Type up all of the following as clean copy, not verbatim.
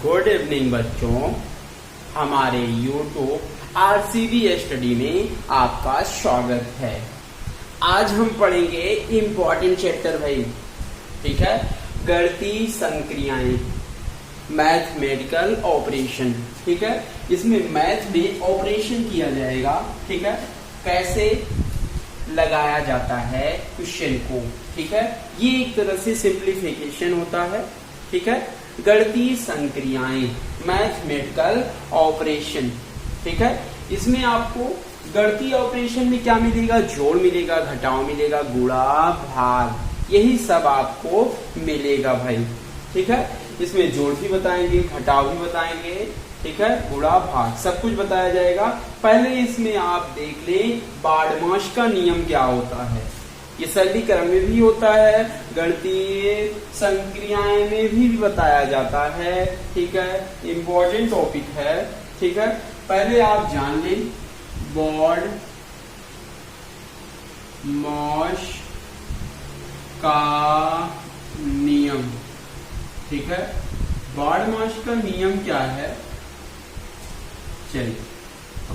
Good evening बच्चों, हमारे YouTube RCB study में आपका स्वागत है। आज हम पढ़ेंगे इम्पोर्टेंट चैप्टर भाई, ठीक है। गणितीय संक्रियाएं, मैथमेटिकल ऑपरेशन, ठीक है। इसमें मैथ में ऑपरेशन किया जाएगा, ठीक है। कैसे लगाया जाता है क्वेश्चन को, ठीक है। ये एक तरह से सिंप्लीफिकेशन होता है, ठीक है। गणितीय संक्रियाएं, मैथमेटिकल ऑपरेशन, ठीक है। इसमें आपको गणितीय ऑपरेशन में क्या मिलेगा? जोड़ मिलेगा, घटाव मिलेगा, गुणा भाग, यही सब आपको मिलेगा भाई, ठीक है। इसमें जोड़ भी बताएंगे, घटाव भी बताएंगे, ठीक है, गुणा भाग सब कुछ बताया जाएगा। पहले इसमें आप देख लें बारहमास का नियम क्या होता है। ये सरलीकरण में भी होता है, गणितीय संक्रियाएं में भी बताया जाता है, ठीक है। इम्पोर्टेंट टॉपिक है, ठीक है। पहले आप जान लें बारहमास का नियम, ठीक है। बारहमास का नियम क्या है? चलिए,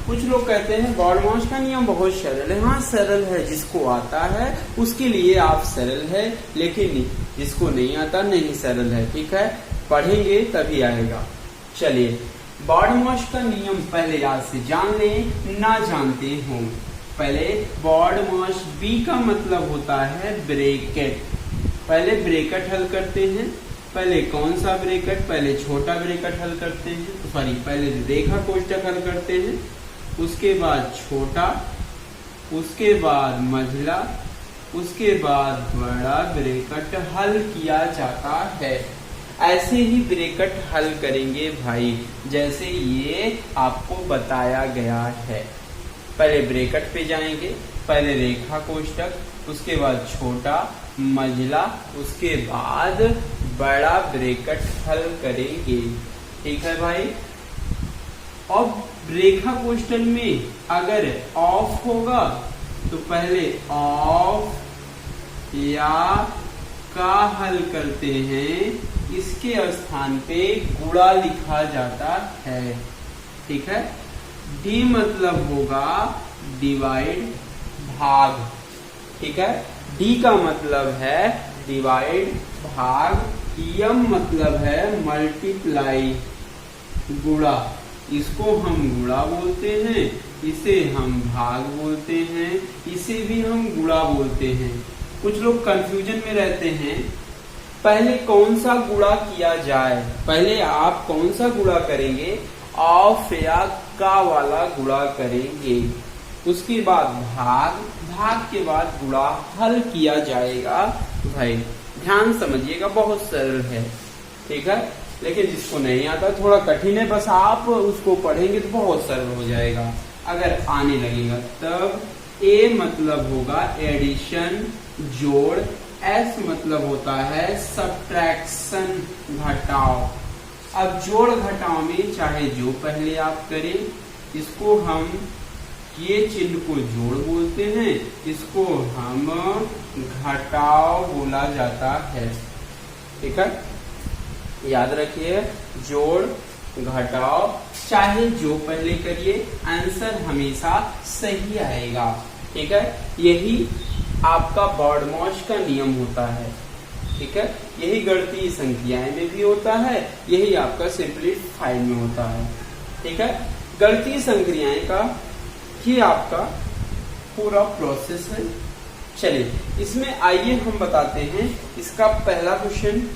कुछ लोग कहते हैं बारहमास का नियम बहुत सरल है। हाँ सरल है, जिसको आता है उसके लिए आप सरल है, लेकिन जिसको नहीं आता नहीं सरल है, ठीक है। पढ़ेंगे तभी आएगा। चलिए, बारहमास का नियम पहले आज से जान लें, ना जानते हो। पहले बारहमास, बी का मतलब होता है ब्रैकेट। पहले ब्रैकेट हल करते हैं। पहले कौन सा ब्रैकेट? पहले छोटा ब्रैकेट हल करते हैं, सॉरी पहले रेखा कोष्ठक हल करते हैं, उसके बाद छोटा, उसके बाद मझला, उसके बाद बड़ा ब्रैकेट हल किया जाता है। ऐसे ही ब्रैकेट हल करेंगे भाई, जैसे ये आपको बताया गया है। पहले ब्रैकेट पे जाएंगे, पहले रेखा कोष्ठक, उसके बाद छोटा, मझला, उसके बाद बड़ा ब्रैकेट हल करेंगे, ठीक है भाई। अब रेखा कोष्ठक में अगर ऑफ होगा तो पहले ऑफ या का हल करते हैं, इसके स्थान पे गुणा लिखा जाता है, ठीक है। डी मतलब होगा डिवाइड, भाग, ठीक है। डी का मतलब है डिवाइड, भाग। यम मतलब है मल्टीप्लाई, गुणा। इसको हम गुणा बोलते हैं, इसे हम भाग बोलते हैं, इसे भी हम गुणा बोलते हैं। कुछ लोग कंफ्यूजन में रहते हैं, पहले कौन सा गुणा किया जाए। पहले आप कौन सा गुणा करेंगे? ऑफ या का वाला गुणा करेंगे, उसके बाद भाग, भाग के बाद गुणा हल किया जाएगा भाई। ध्यान समझिएगा, बहुत सरल है, ठीक है। लेकिन जिसको नहीं आता थोड़ा कठिन है, बस आप उसको पढ़ेंगे तो बहुत सरल हो जाएगा अगर आने लगेगा तब। ए मतलब होगा एडिशन, जोड़। एस मतलब होता है सब्ट्रैक्शन, घटाव। अब जोड़ घटाव में चाहे जो पहले आप करें, इसको हम ये चिन्ह को जोड़ बोलते हैं, इसको हम घटाव बोला जाता है, ठीक है। याद रखिए, जोड़ घटाव चाहे जो पहले करिए, आंसर हमेशा सही आएगा, ठीक है। यही आपका बारहमास का नियम होता है, ठीक है। यही गणितीय संख्याएं में भी होता है, यही आपका सिंप्लीफाइड में होता है, ठीक है। गणितीय संक्रियाएं का ये आपका पूरा प्रोसेस है। चलिए, इसमें आइए हम बताते हैं। इसका पहला क्वेश्चन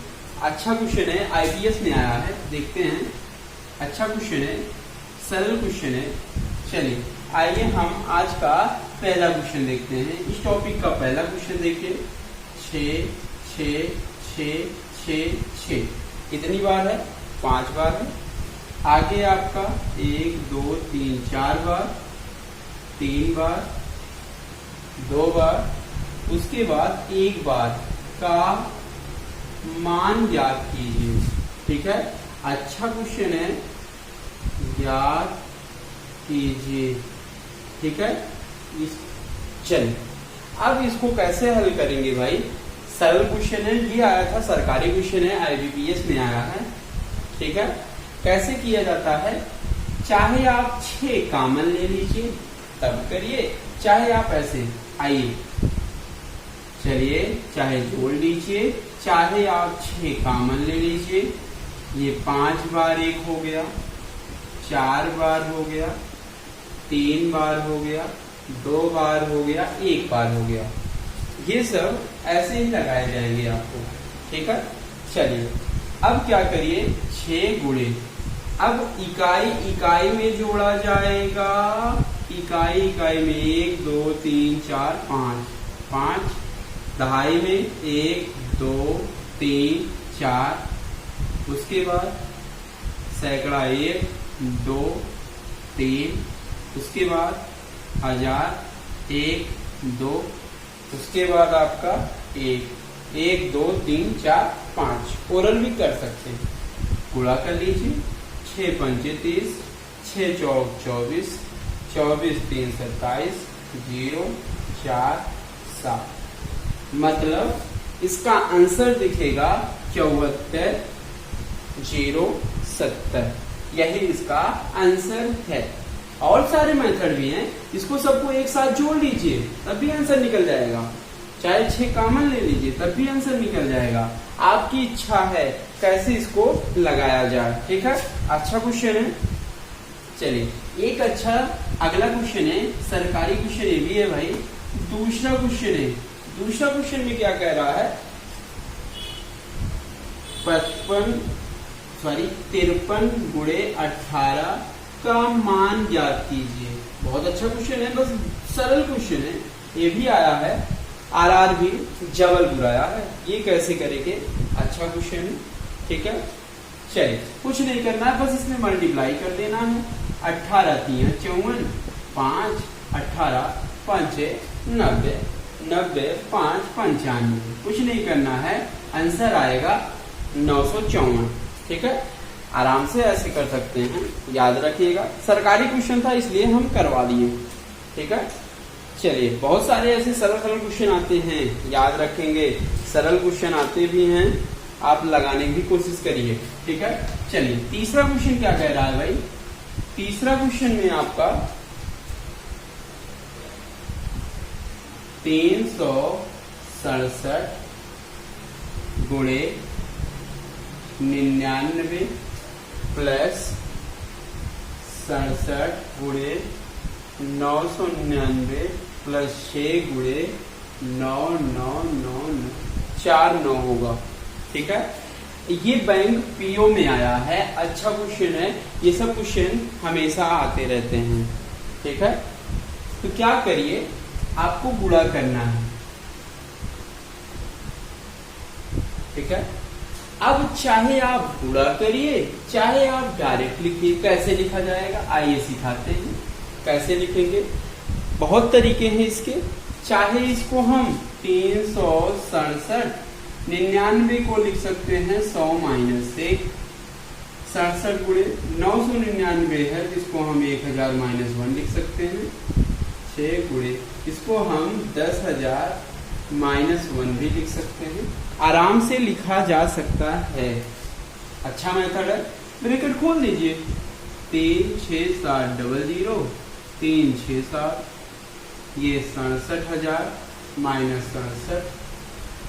अच्छा क्वेश्चन है, आईपीएस में आया है, देखते हैं। अच्छा क्वेश्चन है, सरल क्वेश्चन है। चलिए आइए हम आज का पहला क्वेश्चन देखते हैं। इस टॉपिक का पहला क्वेश्चन देखिए, 6 6 6 6 6 कितनी बार है? 5 बार है। आगे आपका 1 2 3 4 बार, 3 बार, 2 बार, उसके बाद 1 बार का मान ज्ञात कीजिए, ठीक है। अच्छा क्वेश्चन है, ज्ञात कीजिए, ठीक है। चलिए, अब इसको कैसे हल करेंगे भाई? सरल क्वेश्चन है, ये आया था, सरकारी क्वेश्चन है, आईबीपीएस में आया है, ठीक है। कैसे किया जाता है, चाहे आप 6 कॉमन ले लीजिए तब करिए, चाहे आप ऐसे, आइए चलिए चाहे जोड़ लीजिए, चाहे आप 6 कॉमन ले लीजिए। ये 5 बार 1 हो गया, 4 बार हो गया, 3 बार हो गया, 2 बार हो गया, 1 बार हो गया। ये सब ऐसे ही लगाए जाएंगे आपको, ठीक है। चलिए अब क्या करिए, 6 गुणे, अब इकाई इकाई में जोड़ा जाएगा, इकाई इकाई में 1 2 3 4 5, 5 दहाई में 1 2 3 4, उसके बाद सैकड़ा 1 2 3, उसके बाद हजार 1 2, उसके बाद आपका 1 2 3 4 5, ओरल भी कर सकते हैं। गुणा कर लीजिए, 6 पंचे 30, 6 चौक 24, 24 3 27, 0 4 7, मतलब इसका आंसर दिखेगा 74 0 70, यही इसका आंसर है। और सारे मेथड भी हैं, इसको सबको एक साथ जोड़ लीजिए तब भी आंसर निकल जाएगा, चाहे 6 कॉमन ले लीजिए तब भी आंसर निकल जाएगा। आपकी इच्छा है कैसे इसको लगाया जाए, ठीक है। अच्छा क्वेश्चन है। चलिए एक अच्छा अगला क्वेश्चन है, सरकारी क्वेश्चन ये भी है भाई। दूसरा क्वेश्चन है, दूसरा क्वेश्चन में क्या कह रहा है, 53 गुणे 18 का मान ज्ञात कीजिए। बहुत अच्छा क्वेश्चन है, बस सरल क्वेश्चन है, ये भी आया है आरआर भी जबलपुर आया है। ये कैसे करेंगे, अच्छा क्वेश्चन है, ठीक है। चलिए कुछ नहीं करना है, बस इसमें मल्टीप्लाई कर देना है। 18 3 54, 5 18 5 90, 90 5 95, कुछ नहीं करना है, आंसर आएगा 954, ठीक है। आराम से ऐसे कर सकते हैं, याद रखिएगा। सरकारी क्वेश्चन था इसलिए हम करवा दिए, ठीक है। चलिए बहुत सारे ऐसे सरल सरल क्वेश्चन आते हैं, याद रखेंगे। सरल क्वेश्चन आते भी हैं, आप लगाने की कोशिश करिए, ठीक है। चलिए तीसरा क्वेश्चन क्या कह रहा है भाई, तीसरा क्वेश्चन में आपका 367 गुणे 99 प्लस 67 गुणे 999 प्लस 6 गुणे 9999, 4 9 होगा, ठीक है। ये बैंक पीओ में आया है, अच्छा क्वेश्चन है। ये सब क्वेश्चन हमेशा आते रहते हैं, ठीक है। तो क्या करिए, आपको गुणा करना है, ठीक है। अब चाहे आप गुणा करिए, चाहे आप डायरेक्ट लिखिए। कैसे लिखा जाएगा आइए सिखाते हैं, कैसे लिखेंगे। बहुत तरीके हैं इसके। चाहे इसको हम 367 99 को लिख सकते हैं 100 माइनस 1, 67 गुणे 999 है, इसको हम 1000 माइनस 1 लिख सकते हैं। 6 गुणे इसको हम 10,000 माइनस 1 भी लिख सकते हैं, आराम से लिखा जा सकता है। अच्छा मेथड है, ब्रैकेट खोल दीजिए। 3 6 7 00, 3 6 7, ये 67,000 माइनस 67,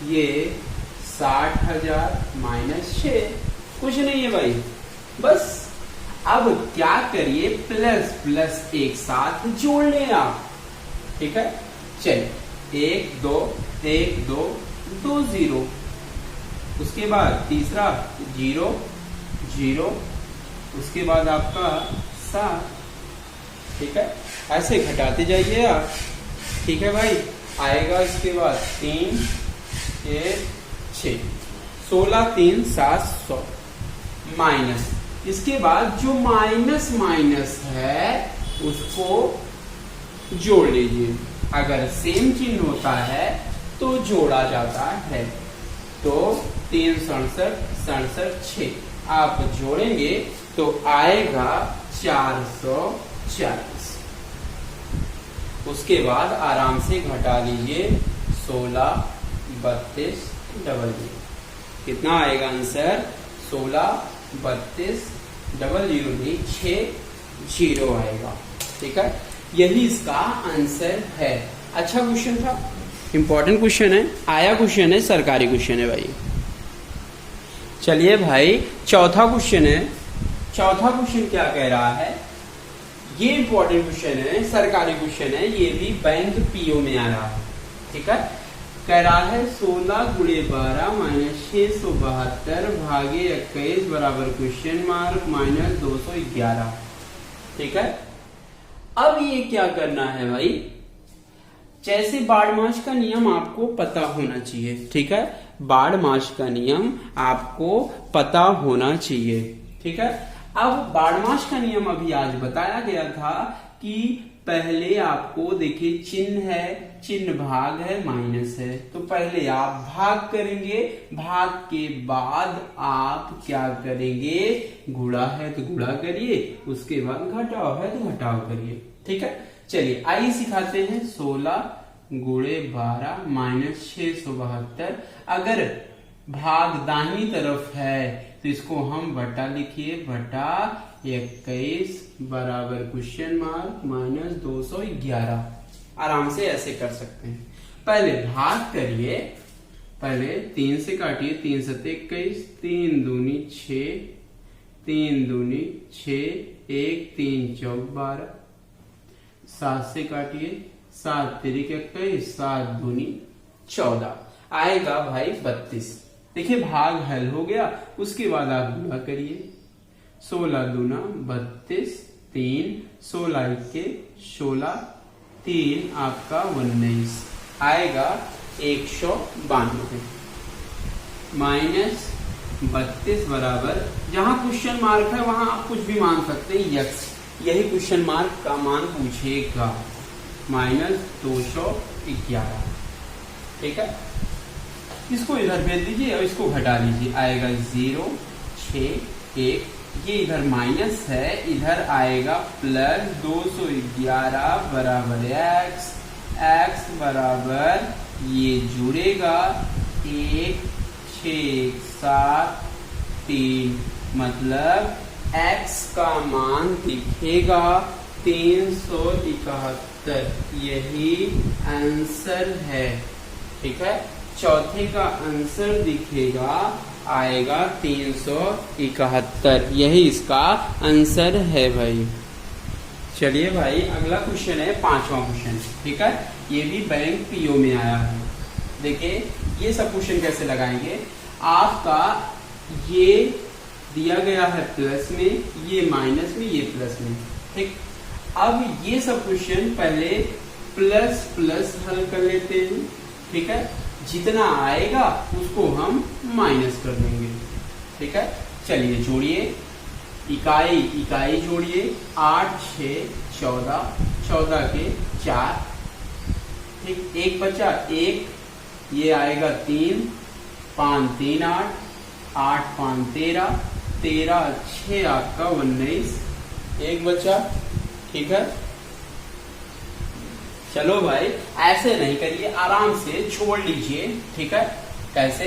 ये 60,000 माइनस 6, कुछ नहीं है भाई। बस अब क्या करिए, प्लस प्लस एक साथ जोड़ लें आप, ठीक है। चलिए 1 2 1 2 2 0, उसके बाद तीसरा 0 0, उसके बाद आपका 7, ठीक है। ऐसे घटाते जाइए आप, ठीक है भाई। आएगा इसके बाद 3 1 6, 16 3 7 100 माइनस, इसके बाद जो माइनस माइनस है उसको जोड़ लीजिए। अगर सेम चिन्ह होता है तो जोड़ा जाता है। तो 3 67 67 6 आप जोड़ेंगे तो आएगा 440। उसके बाद आराम से घटा लीजिए 16 32 00, कितना आएगा आंसर 16 32 0060 आएगा। ठीक है, यही इसका आंसर है। अच्छा क्वेश्चन था, इंपॉर्टेंट क्वेश्चन है, आया क्वेश्चन है, सरकारी क्वेश्चन है भाई। चलिए भाई चौथा क्वेश्चन है। चौथा क्वेश्चन क्या कह रहा है, ये इंपॉर्टेंट क्वेश्चन है, सरकारी क्वेश्चन है, ये भी बैंक पीओ में आ रहा है। ठीक है, कह रहा है 16 गुणे 12 माइनस 672 भागे 21 बराबर क्वेश्चन मार्क माइनस 211। ठीक है, अब ये क्या करना है भाई, जैसे बाड़माश का नियम आपको पता होना चाहिए। ठीक है, बाड़माश का नियम आपको पता होना चाहिए। ठीक है, अब बाड़माश का नियम अभी आज बताया गया था कि पहले आपको देखिए चिन्ह है, चिन्ह भाग है, माइनस है, तो पहले आप भाग करेंगे, भाग के बाद आप क्या करेंगे, गुणा है तो गुणा करिए, उसके बाद घटाव है तो घटाव करिए। ठीक है, चलिए आइए सिखाते हैं। 16 गुणे 12 माइनस 672, अगर भाग दाहिनी तरफ है तो इसको हम बटा लिखिए, बटा 21 बराबर क्वेश्चन मार्क माइनस 211। आराम से ऐसे कर सकते हैं। पहले भाग करिए, पहले 3 से काटिए, 3 7 21, 3 दूनी 6, 3 दूनी 6, 1 3 4 12, 7 से काटिए, 7 3 21, 7 दूनी 14, आएगा भाई 32। देखिए भाग हल हो गया, उसके बाद आप गुणा करिए, 16 दूना 32, 3 16 के 16, 3 आपका 19, आएगा 192 माइनस 32 बराबर, जहां क्वेश्चन मार्क है वहां आप कुछ भी मान सकते हैं, यस यही क्वेश्चन मार्क का मान पूछेगा, माइनस 211। ठीक है, इसको इधर भेज दीजिए और इसको घटा लीजिए, आएगा 0 6 1, ये इधर माइनस है, इधर आएगा प्लस 211 बराबर x, x बराबर ये जुड़ेगा 1 6 7 3, मतलब x का मान दिखेगा 371, यही आंसर है। ठीक है, चौथे का आंसर दिखेगा, आएगा 371, यही इसका आंसर है भाई। चलिए भाई अगला क्वेश्चन है, पांचवा क्वेश्चन। ठीक है, ये भी बैंक पीओ में आया है। देखिए ये सब क्वेश्चन कैसे लगाएंगे, आपका ये दिया गया है प्लस में, ये माइनस में, ये प्लस में। ठीक, अब ये सब क्वेश्चन पहले प्लस प्लस हल कर लेते हैं। ठीक है, जितना आएगा उसको हम माइनस कर देंगे। ठीक है, चलिए जोड़िए, इकाई इकाई जोड़िए, 8 6 14, 14 के 4, ठीक, 1 बचा 1, ये आएगा 3 5 3 8, 8 5 13, 13 6 आपका 19, 1 बचा। ठीक है, चलो भाई ऐसे नहीं करिए, आराम से छोड़ लीजिए। ठीक है, कैसे,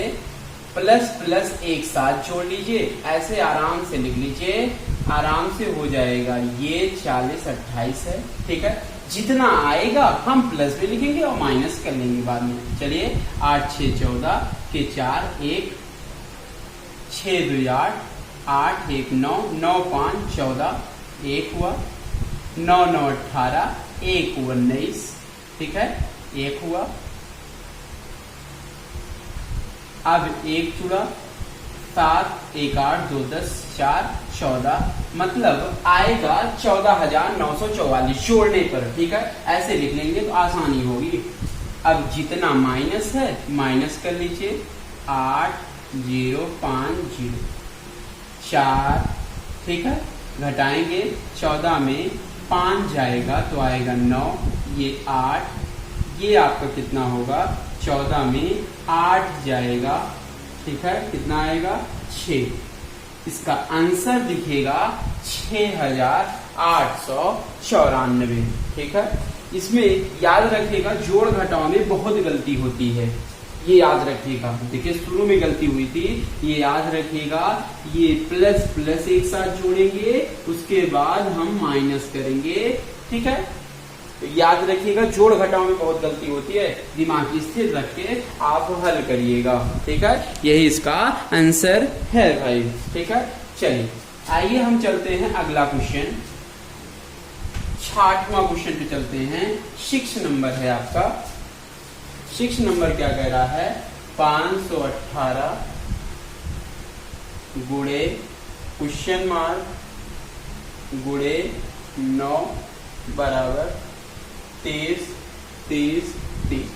प्लस प्लस एक साथ जोड़ लीजिए, ऐसे आराम से लिख लीजिए, आराम से हो जाएगा। ये 40 28 है। ठीक है, जितना आएगा हम प्लस भी लिखेंगे और माइनस कर लेंगे बाद में। चलिए 8 6 14 के 4, 1 6 2 8, 8 1 9, 9 5 14, 1 हुआ, 9 9 18, 1 19। ठीक है, 1 हुआ, अब 1 जुड़ा, 7 1 8 2 10 4 14, मतलब आएगा 14,944 जोड़ने पर। ठीक है, ऐसे लिख लेंगे तो आसानी होगी। अब जितना माइनस है माइनस कर लीजिए, 8 0 5 0 4। ठीक है, घटाएंगे, 14 में 5 जाएगा तो आएगा 9, ये 8, ये आपका कितना होगा, 14 में 8 जाएगा। ठीक है, कितना आएगा 6, इसका आंसर दिखेगा 6894। ठीक है, इसमें याद रखिएगा जोड़ घटाव में बहुत गलती होती है, ये याद रखिएगा। देखिए शुरू में गलती हुई थी, ये याद रखिएगा। ये प्लस प्लस एक साथ जोड़ेंगे, उसके बाद हम माइनस करेंगे। ठीक है, तो याद रखिएगा, जोड़ घटाव में बहुत गलती होती है, दिमाग स्थिर रख के आप हल करिएगा। ठीक है, यही इसका आंसर है भाई। ठीक है, चलिए आइए हम चलते हैं अगला क्वेश्चन, 6वां क्वेश्चन पे चलते हैं। 6 नंबर है आपका। 6 नंबर क्या कह रहा है, 518 गुणे क्वेश्चन मार्क गुणे 9 बराबर 23 30 30।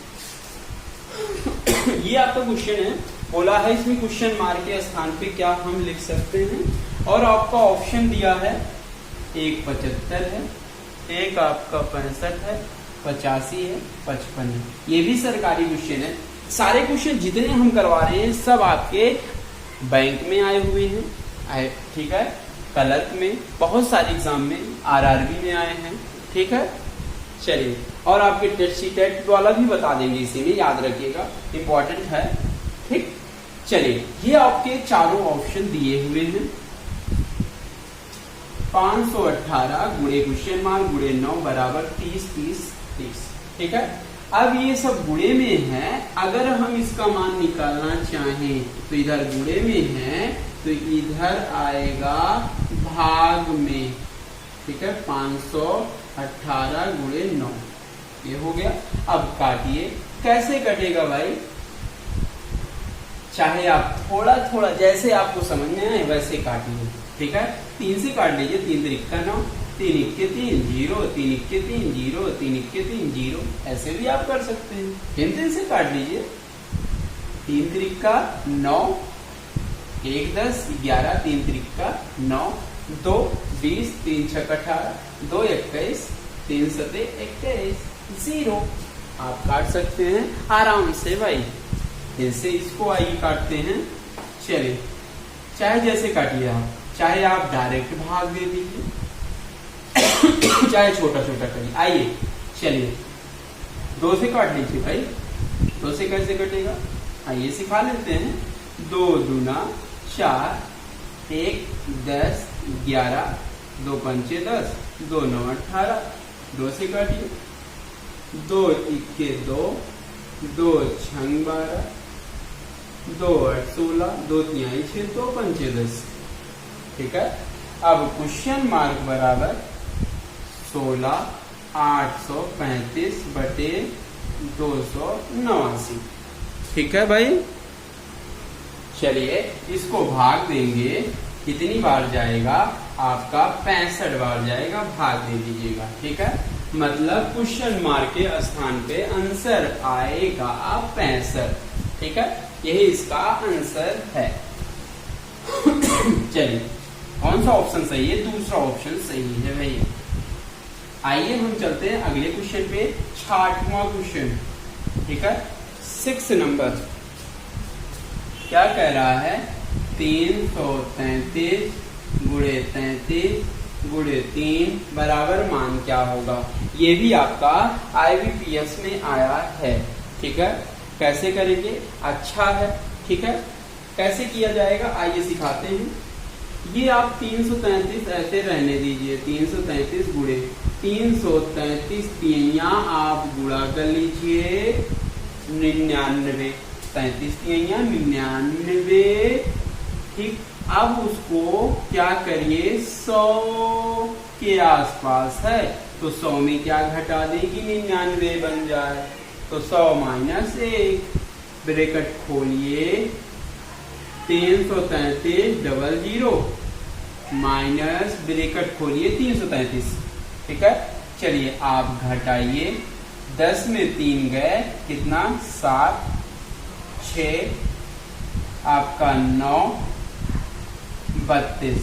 ये आपका क्वेश्चन है। बोला है इसमें क्वेश्चन मार्क के स्थान पे क्या हम लिख सकते हैं, और आपका ऑप्शन दिया है, एक 75 है, एक आपका 65 है, 85 है, 55 है। ये भी सरकारी क्वेश्चन है। सारे क्वेश्चन जितने हम करवा रहे हैं सब आपके बैंक में आए हुए हैं। ठीक है, क्लर्क में, बहुत सारे एग्जाम में, आरआरबी में आए हैं। ठीक है, चलिए, और आपके टेट वाला भी बता देंगे इसी में, याद रखिएगा, इंपॉर्टेंट है। ठीक, चलिए, ये आपके चारों ऑप्शन दिए हुए हैं। 518 गुणे क्वेश्चन मार्क गुणे 9 बराबर 30 30 30। ठीक है, अब ये सब गुणे में है। अगर हम इसका मान निकालना चाहें तो इधर गुणे में है, तो इधर आएगा भाग में। ठीक है, 518 गुणे 9, ये हो गया। अब काटिए, कैसे कटेगा भाई, चाहे आप थोड़ा थोड़ा जैसे आपको समझ में आए वैसे काटिए। ठीक है, 3 से काट लीजिए, 3 3 9, 3 1 3 0, 3 1 3 0, 3 1 3 0, ऐसे भी आप कर सकते हैं। 3 से काट लीजिए, 3 3 9, 1 10 11, 3 3 9, 2 20, 3 6 18, 2 21, 3 7 21, 0। आप काट सकते हैं आराम से भाई। जैसे इसको आइए काटते हैं। चलिए, चाहे जैसे काटिए आप, चाहे आप डायरेक्ट भाग दे दीजिए, चाहे छोटा छोटा करिए। आइए, चलिए 2 से काट लीजिए भाई। 2 से कैसे कटेगा, आइए सिखा लेते हैं। 2 दूना 4, 1 10 11, 2 पंचे 10, 2 9 18। 2 से काटिए, 2 1 2, 2 6 12, 2 8 16, 2 3 6, 2 पंचे 10। ठीक है, अब क्वेश्चन मार्क बराबर 16 835 बटे 289। ठीक है भाई, चलिए इसको भाग देंगे, कितनी बार जाएगा आपका, 65 बार जाएगा, भाग दे दीजिएगा। ठीक है, मतलब क्वेश्चन मार्क के स्थान पे आंसर आएगा 65। ठीक है, यही इसका आंसर है। चलिए, कौन सा ऑप्शन सही है, दूसरा ऑप्शन सही है भैया। आइए हम चलते हैं अगले क्वेश्चन पे, 6वां क्वेश्चन। ठीक है, 6 नंबर क्या कह रहा है, 333 गुणे 33 गुणे 3 बराबर मान क्या होगा। ये भी आपका IBPS में आया है। ठीक है, कैसे करेंगे, अच्छा है। ठीक है, कैसे किया जाएगा आइए सिखाते हैं। ये आप 333 ऐसे रहने दीजिए, 333 गुणे 333 तिया आप गुणा कर लीजिए 99, 33 तिया 99। ठीक, अब उसको क्या करिए, 100 के आसपास है, तो 100 में क्या घटा देगी, 99 बन जाए, तो 100 माइनस 1, ब्रैकेट खोलिए, 333 00 माइनस ब्रैकेट खोलिए 333। ठीक है, चलिए आप घटाइए, 10 में 3 गए, कितना 7, 6 आपका 9 32।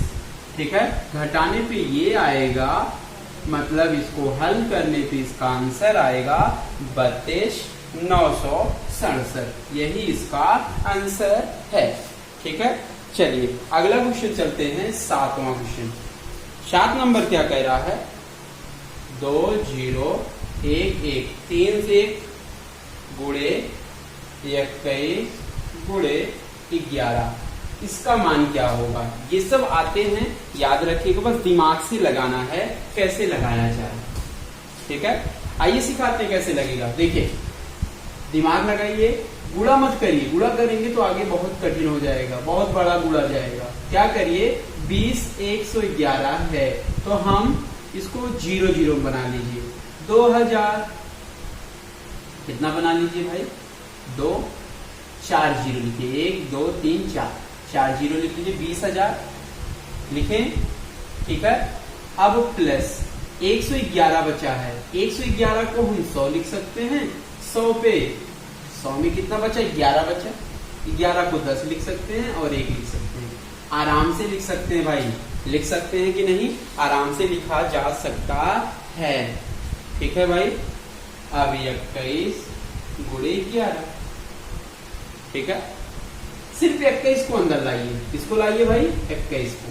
ठीक है, घटाने पे ये आएगा, मतलब इसको हल करने पे इसका आंसर आएगा 32 967। यही इसका आंसर है। ठीक है, चलिए अगला क्वेश्चन चलते हैं, 7वां क्वेश्चन। 7 नंबर क्या कह रहा है, 2 0 1 1 3 से गुणे 21 गुणे 11, इसका मान क्या होगा? ये सब आते हैं, याद रखिएगा, बस दिमाग से लगाना है कैसे लगाया जाए। ठीक है, आइए सिखाते हैं कैसे लगेगा। देखिए, दिमाग लगाइए, गुणा मत करिए, गुणा करेंगे तो आगे बहुत कठिन हो जाएगा, बहुत बड़ा गुणा जाएगा। क्या करिए, 20 111 है तो हम इसको 0 0 बना लीजिए। 2000 कितना बना लीजिए भाई? 2 4 0 लिखिए, 1 2 3 4, 4 0 लिख लीजिए, 20,000 लिखें। ठीक है, अब प्लस 111 बचा है, 111 को हम 100 लिख सकते हैं। 100 पे 100 में कितना बचा? 11 बचा। 11 को 10 लिख सकते हैं और 1 लिख सकते हैं। आराम से लिख सकते हैं भाई, लिख सकते हैं कि नहीं? आराम से लिखा जा सकता है। ठीक है भाई, अब 21 गुणे 11। ठीक है, सिर्फ 21 को अंदर लाइए। किसको लाइए भाई? 21 को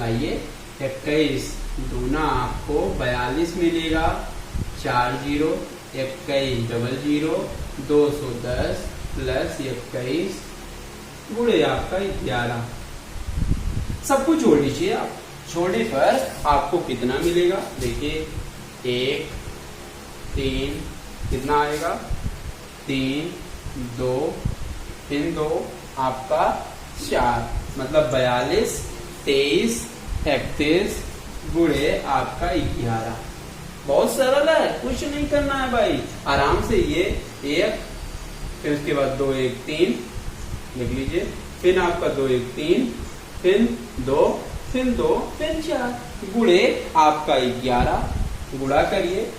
लाइए। 21 दूना आपको 42 मिलेगा। 4 0 21 00 210 प्लस 21 गुणे आपका 11। सबको जोड़ लीजिए आप। छोड़ने पर आपको कितना मिलेगा? देखिए, 1 3 कितना आएगा? 3 2 फिर 2 आपका 4, मतलब 42 23 31 गुणे आपका 11। बहुत सरल है, कुछ नहीं करना है भाई, आराम से। ये 1 फिर उसके बाद 2 1 3 लिख लीजिए, फिर आपका 2 1 3 फिर 2 फिर 2 फिर 4 गुणे आपका 11। गुणा करिए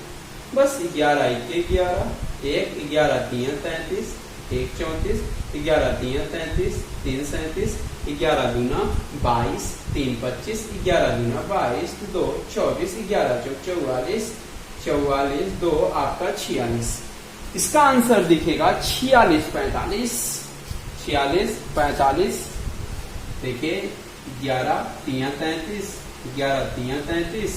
बस, 11 1 11, 1 11 3 33, 1 34, 11 3 33, 3 37, 11 दूना 22, 3 25, 11 दूना 22, 2 24, 11 चौक 44, 44 2 आपका 46। इसका आंसर दिखेगा 46 45, 46 45। देखिए, 11 3 33, 11 3 33,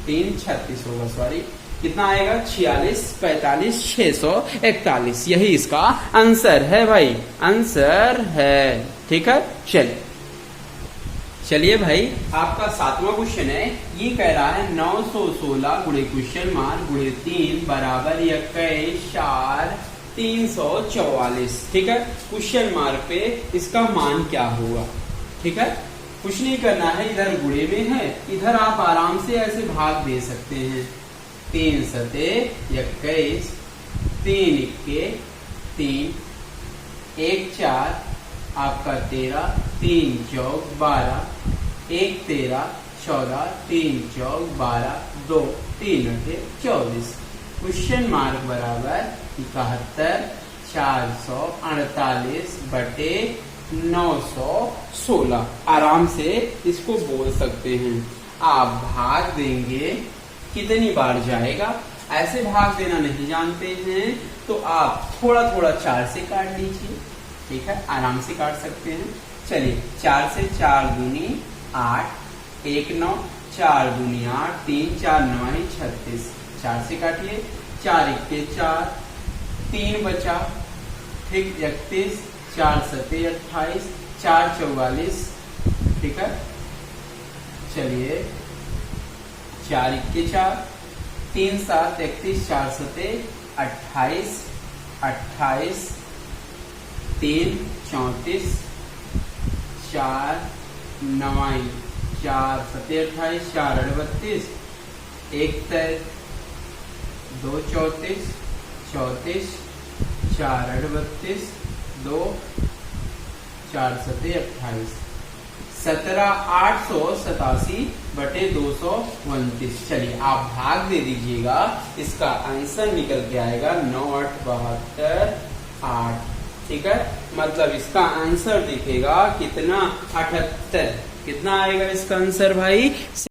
3 36 होगा, सॉरी कितना आएगा? 46 45 641, यही इसका आंसर है भाई, आंसर है। ठीक है, चलिए भाई, आपका 7वां क्वेश्चन है। ये कह रहा है 916 गुणे क्वेश्चन मार्क गुणे 3 बराबर 21 4 344। ठीक है, क्वेश्चन मार्क पे इसका मान क्या होगा? ठीक है, कुछ नहीं करना है, इधर गुणे में है, इधर आप आराम से ऐसे भाग दे सकते हैं। 3 सते 21, 3 इक्के 3, 1 4 आपका 13, 3 चौक 12, 1 13 14, 3 चौक 12, 2 3 24। क्वेश्चन मार्क बराबर 71 448 बटे 916। आराम से इसको बोल सकते हैं। आप भाग देंगे कितनी बार जाएगा? ऐसे भाग देना नहीं जानते हैं तो आप थोड़ा थोड़ा 4 से काट लीजिए। ठीक है, आराम से काट सकते हैं। चलिए, 4 से 4 दूनी 8, 1 9, 4 दूनी 8, 3 4 9 36। 4 से काटिए, 4 इक्के 4, 3 बचा, ठीक 31, 4 सते 28, 4 44। ठीक है, चलिए 4 इक्के 4, 3 7 31, 4 सते 28, 28 3 34, 4 9 4 सते 28, 4 38, 1 2 34, 34 4 38, 2 4 सते 28, 17 887 बटे 229। चलिए, आप भाग दे दीजिएगा, इसका आंसर निकल के आएगा 9 8 72 8। ठीक है, मतलब इसका आंसर दिखेगा कितना? 78। कितना आएगा इसका आंसर भाई?